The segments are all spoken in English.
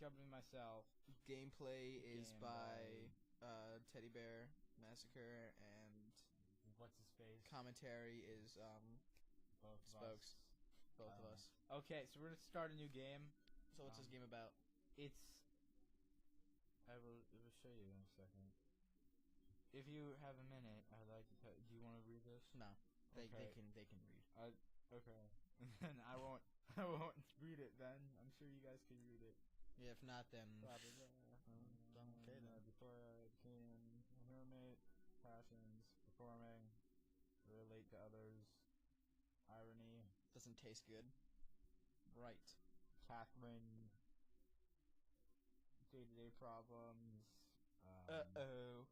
jumping myself. Gameplay is Game by Teddy Bear Massacre, and What's his face? commentary is Both of Spokes. us. Both of us. Okay, so we're gonna start a new game. So what's this game about? It's. I will show you in a second. If you have a minute, I'd like to tell. Do you want to read this? No, they Okay. can read. Okay. And I won't read it then. I'm sure you guys can read it. Yeah, if not, then Okay then. Before I became a hermit, passions, performing, relate to others, irony, doesn't taste good. Right. Catherine, day-to-day problems, Uh-oh.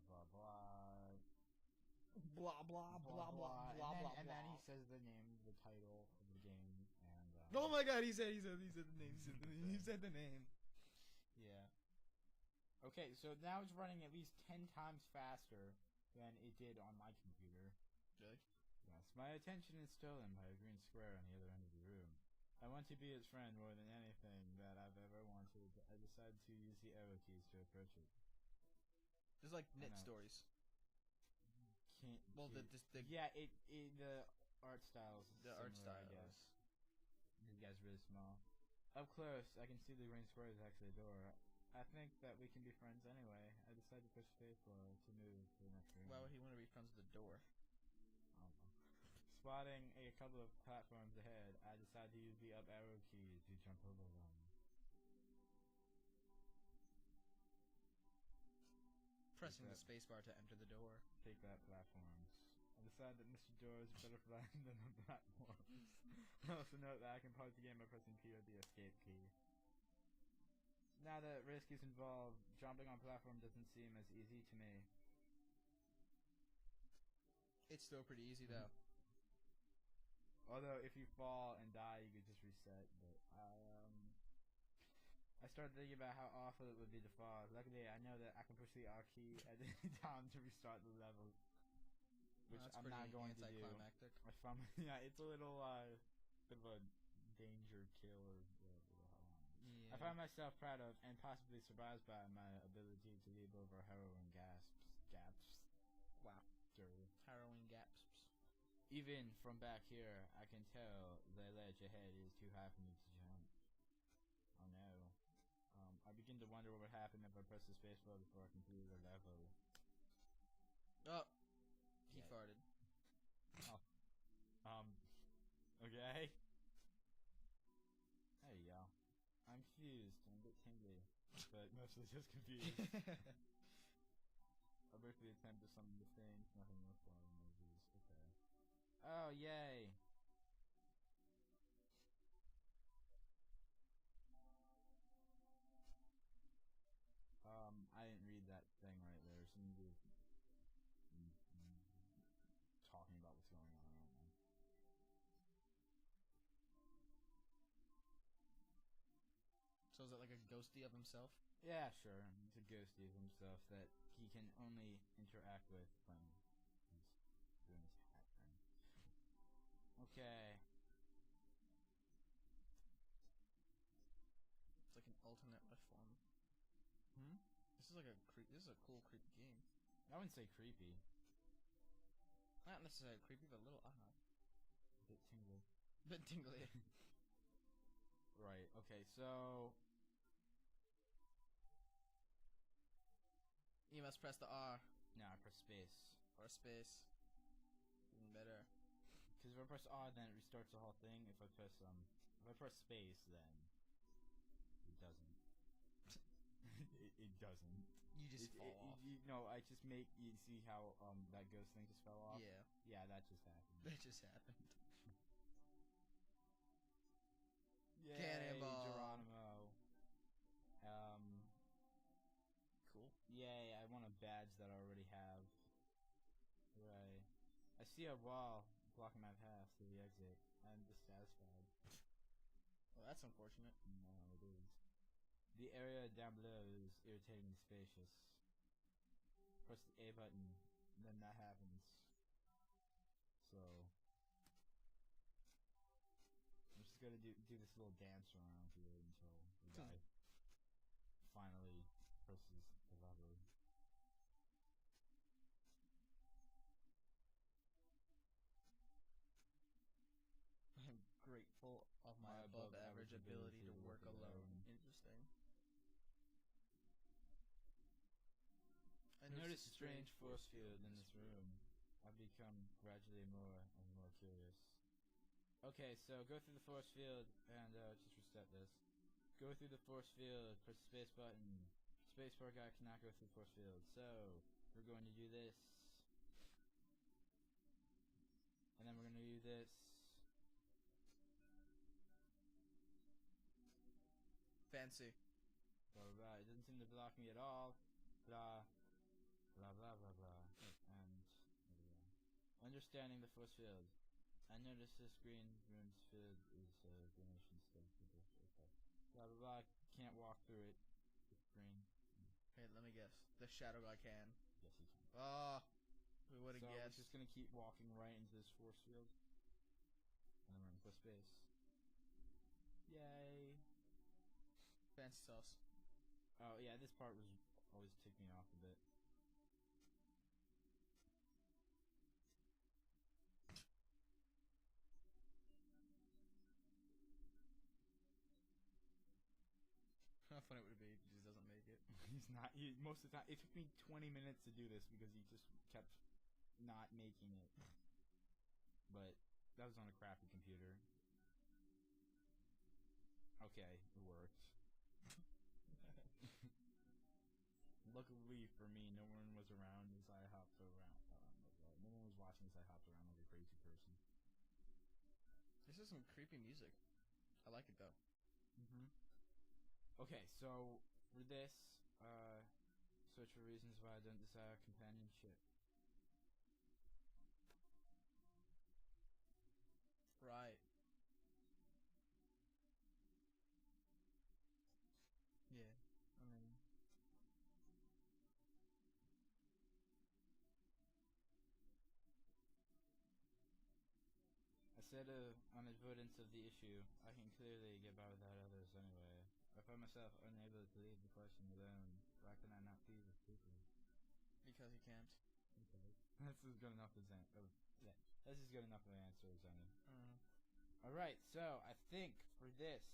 Blah blah. Blah, blah, blah, blah, blah, blah, And then blah. he says the name, the title of the game, and Oh my god, he said the name, he said the name. yeah. Okay, so now it's running at least 10 times faster than it did on my computer. Really? Yes, my attention is stolen by a green square on the other end of the room. I want to be its friend more than anything that I've ever wanted. I decided to use the arrow keys to approach it. There's like I knit know. stories. Can't. Well, the yeah, the art styles. the art similar, I style guess. is. This guy's really small. Up close, I can see the green square is actually a door. I think that we can be friends anyway. I decided to push spacebar to move to the next room. Why would he want to be friends with the door? I don't know. Spotting a couple of platforms ahead, I decided to use the up arrow keys to jump over them. Pressing the spacebar to enter the door. Take that, platforms. I decided that Mr. Door is a better friend than the platforms. I also note that I can pause the game by pressing P or the escape key. Now that risk is involved, jumping on platform doesn't seem as easy to me. It's still pretty easy though. Although if you fall and die, you could just reset. But I started thinking about how awful it would be to fall. Luckily, I know that I can push the R key at any time to restart the level, which That's I'm pretty not going to do. anticlimactic. I found, yeah, it's a little bit of a danger kill or whatever. Yeah. I find myself proud of and possibly surprised by my ability to leap over harrowing gaps. Wow. Harrowing gaps. Even from back here, I can tell the ledge ahead is too high for me to jump. Oh no. I begin to wonder what would happen if I press the spacebar before I completed the level. Oh, he Yeah. farted. Okay. There you go. I'm confused. I'm a bit tingly, but mostly just confused. I briefly attempt to summon the thing. Nothing worthwhile emojis. Okay. Oh, yay! I didn't read that thing right there. Some dude talking about what's going on. I don't know. So is it like a ghosty of himself? Yeah, sure. It's a ghosty of himself that he can only interact with when he's doing his hat thing. Okay. It's like an alternate life form. Hmm? This is like this is a cool, creepy game. I wouldn't say creepy. Not necessarily creepy, but a little A bit tingly. bit tingly. Right. Okay. So. You must press the R No, I press space. or space. Even better. Because if I press R, then it restarts the whole thing. If I press space, then it doesn't. it doesn't. You just fall off. No, I just make. You see how that ghost thing just fell off? Yeah, Yeah, that just happened. that just happened. Yay, Cannonball. Geronimo. Cool. Yay, I want a badge that I already have. Right. I see a wall blocking my path to the exit. I'm dissatisfied. Well, that's unfortunate. No, it is. The area down below is irritatingly spacious. Press the A button, and then that happens. So I'm just gonna do this little dance around here until mindful of my above average ability to work alone. Interesting. I noticed a strange force field in this room. I've become gradually more and more curious. Okay, so go through the force field and just reset this. Go through the force field, press the space button. Spacebar guy cannot go through the force field. So, we're going to do this. And then we're going to do this. Fancy. Blah, blah, blah. It doesn't seem to block me at all. Blah. Blah, blah, blah, blah. And, understanding the force field. I noticed this green room's field is donation stuff. Blah, blah, blah. Can't walk through it. It's green. Hey, let me guess. The shadow guy can. Yes, he can. Oh, we would have So guessed. we're just gonna keep walking right into this force field. And then we're gonna put space. Yay. Fancy sauce. Oh, yeah, this part was always ticked me off a bit. How funny would it be if he just doesn't make it? He's not. Most of the time, it took me 20 minutes to do this because he just kept not making it. But that was on a crappy computer. Okay, it worked. Luckily for me, no one was around as I hopped around. No one was watching as I hopped around like a crazy person. This is some creepy music. I like it though. Okay, so for this, search for reasons why I don't desire companionship. Right. Yeah. I mean, I said on avoidance of the issue, I can clearly get by without others anyway. I find myself unable to leave the question alone. Why can I not be with people? because he can't. Okay. This is good enough as yeah. This is good enough of an answer as any. Alright, so I think for this,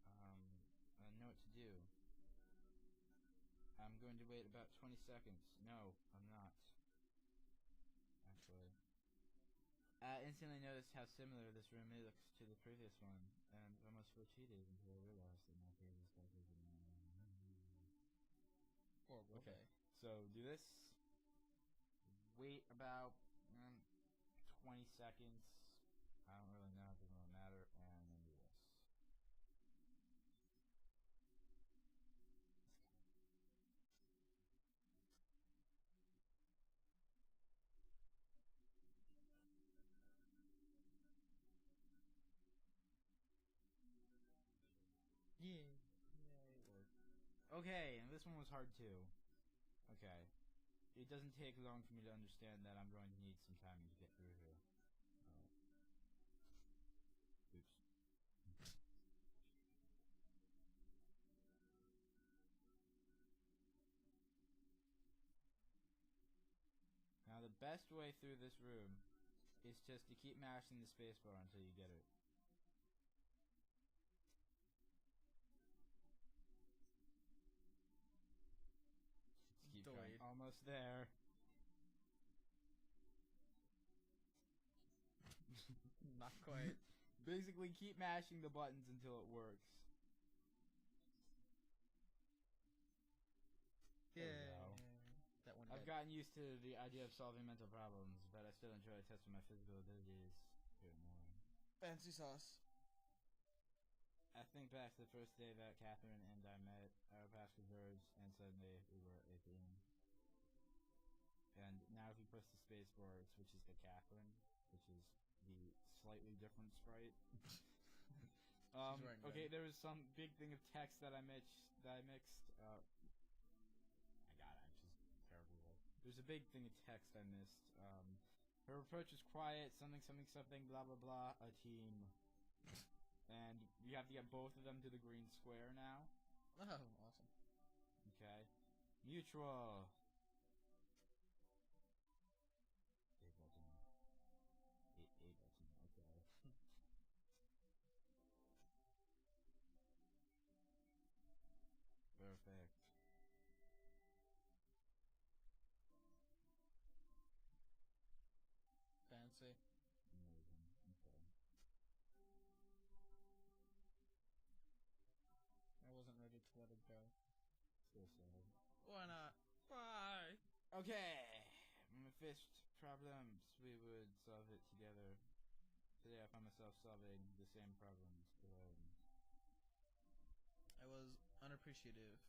I know what to do. I'm going to wait about 20 seconds. No, I'm not. Actually. I instantly noticed how similar this room looks to the previous one, and almost feel cheated until I realized that my previous character was Okay. So do this. Wait about 20 seconds. I don't really know. It doesn't really matter. And then do this. Yeah. Okay, and this one was hard too. Okay. It doesn't take long for me to understand that I'm going to need some time to get through here. Oops. Now the best way through this room is just to keep mashing the spacebar until you get it. Keep going. Almost there. Not quite. Basically, keep mashing the buttons until it works. Yeah. That one. I've gotten used to the idea of solving mental problems, but I still enjoy testing my physical abilities here and more. Fancy sauce. I think back to the first day that Catherine and I met. Our paths converged, and suddenly we were a team. And now if you press the space bar, it switches to Catherine, which is the slightly different sprite. Okay, there was some big thing of text that I mixed. My God, I'm just terrible. There's a big thing of text I missed. Her approach is quiet, something, blah, blah, blah, a team. And you have to get both of them to the green square now. Oh, awesome. Okay. Mutual. A button. Okay. Let's see. Amazing. Okay. I wasn't ready to let it go. So sad. Why not? Why? Okay. Mephisto problems. We would solve it together. Today I found myself solving the same problems alone. I was unappreciative.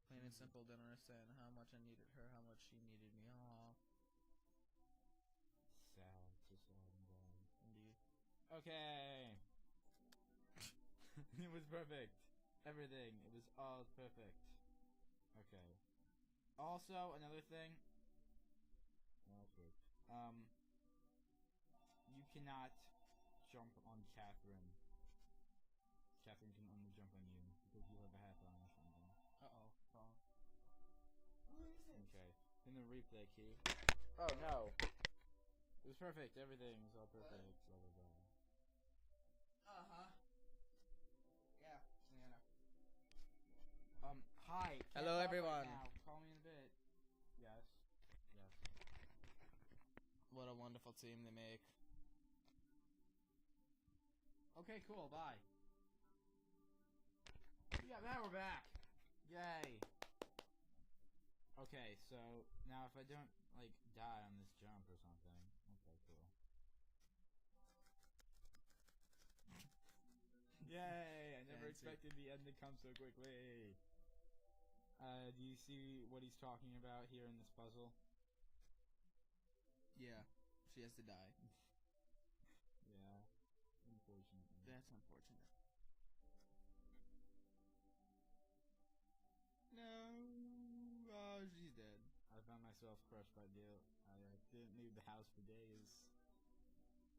Plain and simple, didn't understand how much I needed her, how much she needed me. Aww. Sad. So sad and bad. Indeed. Okay. It was perfect. Everything. It was all perfect. Okay. Also, another thing. You cannot jump on Catherine. Catherine can only jump on you because you have a hat on or something. Uh-oh. Wrong. Okay. In the replay key. Oh no. It was perfect. Everything was all perfect. Blah blah blah. Uh-huh. Yeah. Sienna. Hi. Can't Hello, talk everyone. Right now. Call me in a bit. Yes. Yes. What a wonderful team they make. Okay, cool. Bye. Yeah, now we're back. Yay. Okay, so now if I don't like die on this jump or something. Okay, cool. Yay! I never Fancy. expected the end to come so quickly. Do you see what he's talking about here in this puzzle? Yeah. She has to die. Yeah. Unfortunately. That's unfortunate. No. Oh, she's dead. I found myself crushed by guilt. I didn't leave the house for days.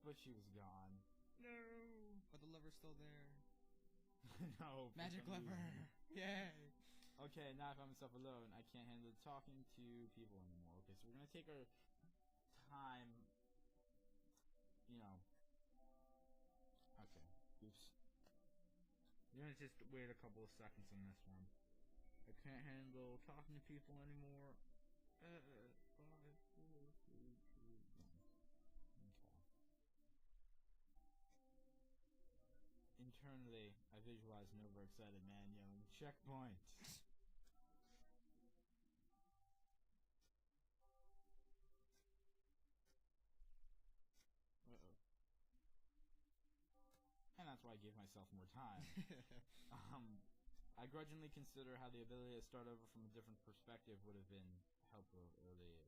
But she was gone. No. But the lever's still there. No. for Magic some lever. reason. Yay. Okay, now I found myself alone. I can't handle talking to people anymore. Okay, so we're gonna take our time. You know. Okay. Oops. You're gonna just wait a couple of seconds on this one. I can't handle talking to people anymore. 5, 4, 3, 2, 1. Okay. Internally, I visualize an overexcited man yelling, "Checkpoint!" Uh-oh. And that's why I gave myself more time. I grudgingly consider how the ability to start over from a different perspective would have been helpful earlier.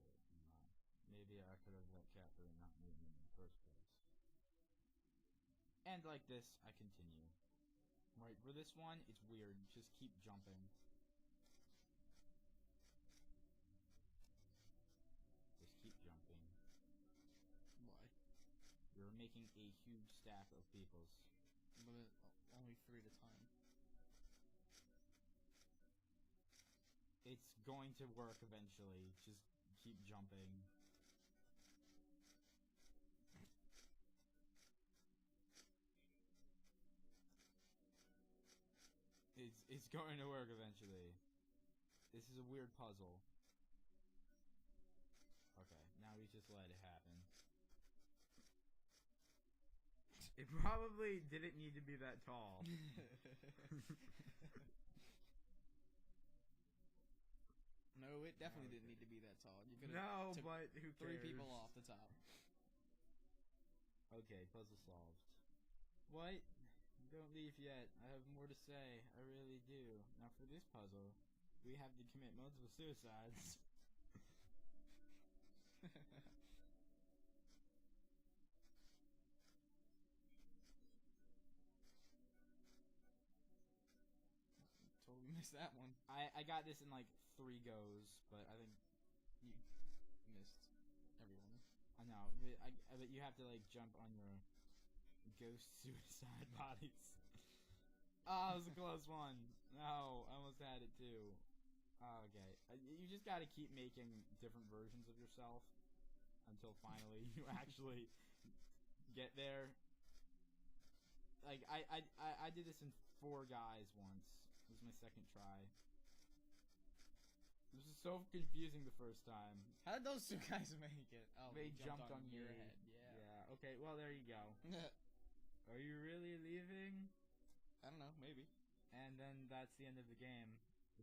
Maybe I could have let Catherine not move me in the first place. And like this, I continue. Right, for this one, it's weird. Just keep jumping. Just keep jumping. Why? You're making a huge stack of peoples. But only 3 at a time. It's going to work eventually. Just keep jumping. It's going to work eventually. This is a weird puzzle. Okay, now we just let it happen. It probably didn't need to be that tall. No, it definitely didn't need to be that tall. You could No, took but who 3 cares? people off the top. Okay, puzzle solved. What? Don't leave yet. I have more to say. I really do. Now for this puzzle, we have to commit multiple suicides. Totally missed that one. I got this in like 3 goes, but I think You missed everyone. I know. But you have to like jump on your ghost suicide bodies. Oh, it was a close one. No, I almost had it too. Oh, okay. You just got to keep making different versions of yourself until finally you actually get there. Like I did this in 4 guys once. It was my second try. This was so confusing the first time. How did those 2 guys make it? Oh, They jumped on your me. head. Yeah. Okay, well, there you go. Are you really leaving? I don't know, maybe. And then that's the end of the game.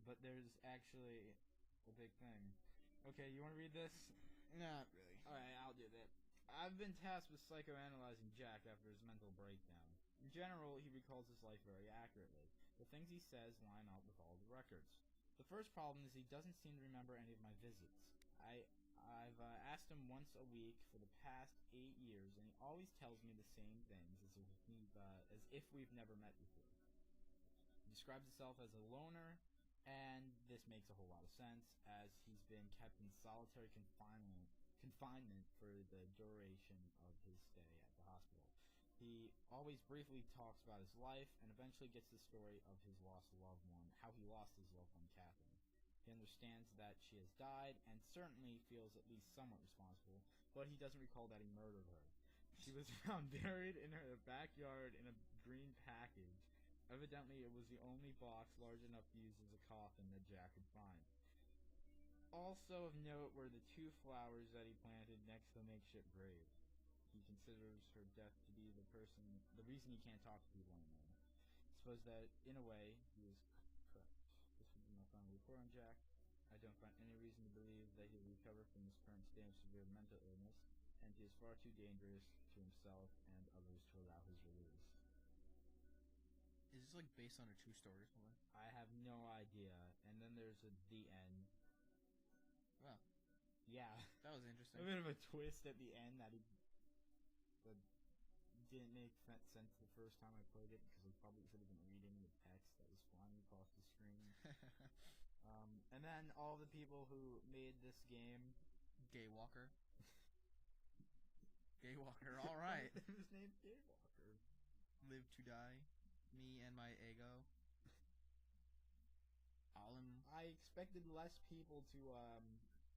But there's actually a big thing. Okay, you want to read this? Not really. Alright, I'll do that. I've been tasked with psychoanalyzing Jack after his mental breakdown. In general, he recalls his life very accurately. The things he says line up with all the records. The first problem is he doesn't seem to remember any of my visits. I've asked him once a week for the past 8 years, and he always tells me the same things as if we've never met before. He describes himself as a loner, and this makes a whole lot of sense, as he's been kept in solitary confinement for the duration of his stay at the hospital. He always briefly talks about his life, and eventually gets the story of his lost loved one, how he lost his loved one, Catherine. He understands that she has died, and certainly feels at least somewhat responsible, but he doesn't recall that he murdered her. She was found buried in her backyard in a green package. Evidently, it was the only box large enough to use as a coffin that Jack could find. Also of note were the 2 flowers that he planted next to the makeshift grave. He considers her death to be the reason he can't talk to people anymore. Suppose that, in a way, he is correct. This would be my final report on Jack. I don't find any reason to believe that he'll recover from his current state of severe mental illness, and he is far too dangerous to himself and others to allow his release. Is this like based on a true story or something? I have no idea. And then there's the end. Wow. Yeah. That was interesting. A bit of a twist at the end that didn't make sense the first time I played it, because I probably should have been reading the text that was flying across the screen. And then all the people who made this game... Gay Walker. Gay Walker, alright. His name's Gay Walker. Live to Die. Me and my ego. I expected less people to,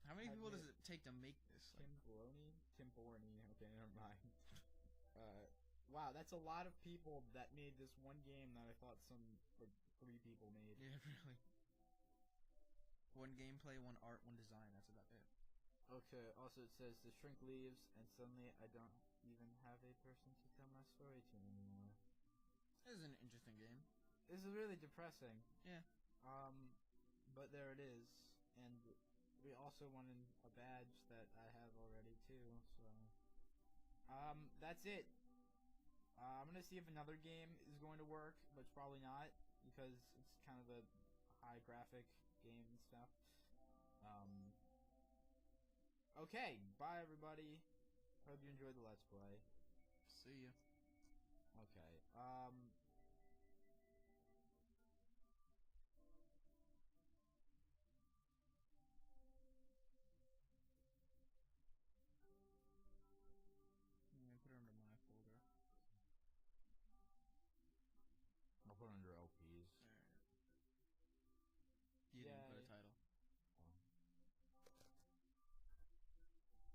How many people does it take to make this? Tim Forney? Okay, never mind. Wow, that's a lot of people that made this one game that I thought some, 3 people made. Yeah, really. 1 gameplay, 1 art, 1 design, that's about it. Okay, also it says, the shrink leaves, and suddenly I don't even have a person to tell my story to anymore. This is an interesting game. This is really depressing. Yeah. But there it is, and we also won a badge that I have already too, so... that's it. I'm gonna see if another game is going to work, but it's probably not, because it's kind of a high graphic game and stuff. Okay, bye everybody. Hope you enjoyed the Let's Play. See ya. Okay, Put it under my folder. I'll put it under LPs. You didn't put a title.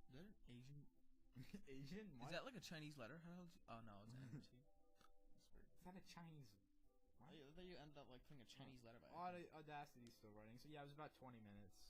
Is that an Asian? Asian? Is that like a Chinese letter? How did you... Oh no, it's an MT. That's weird. Is that a Chinese? I thought you ended up like putting a Chinese letter by it. Audacity's still running, so yeah, it was about 20 minutes.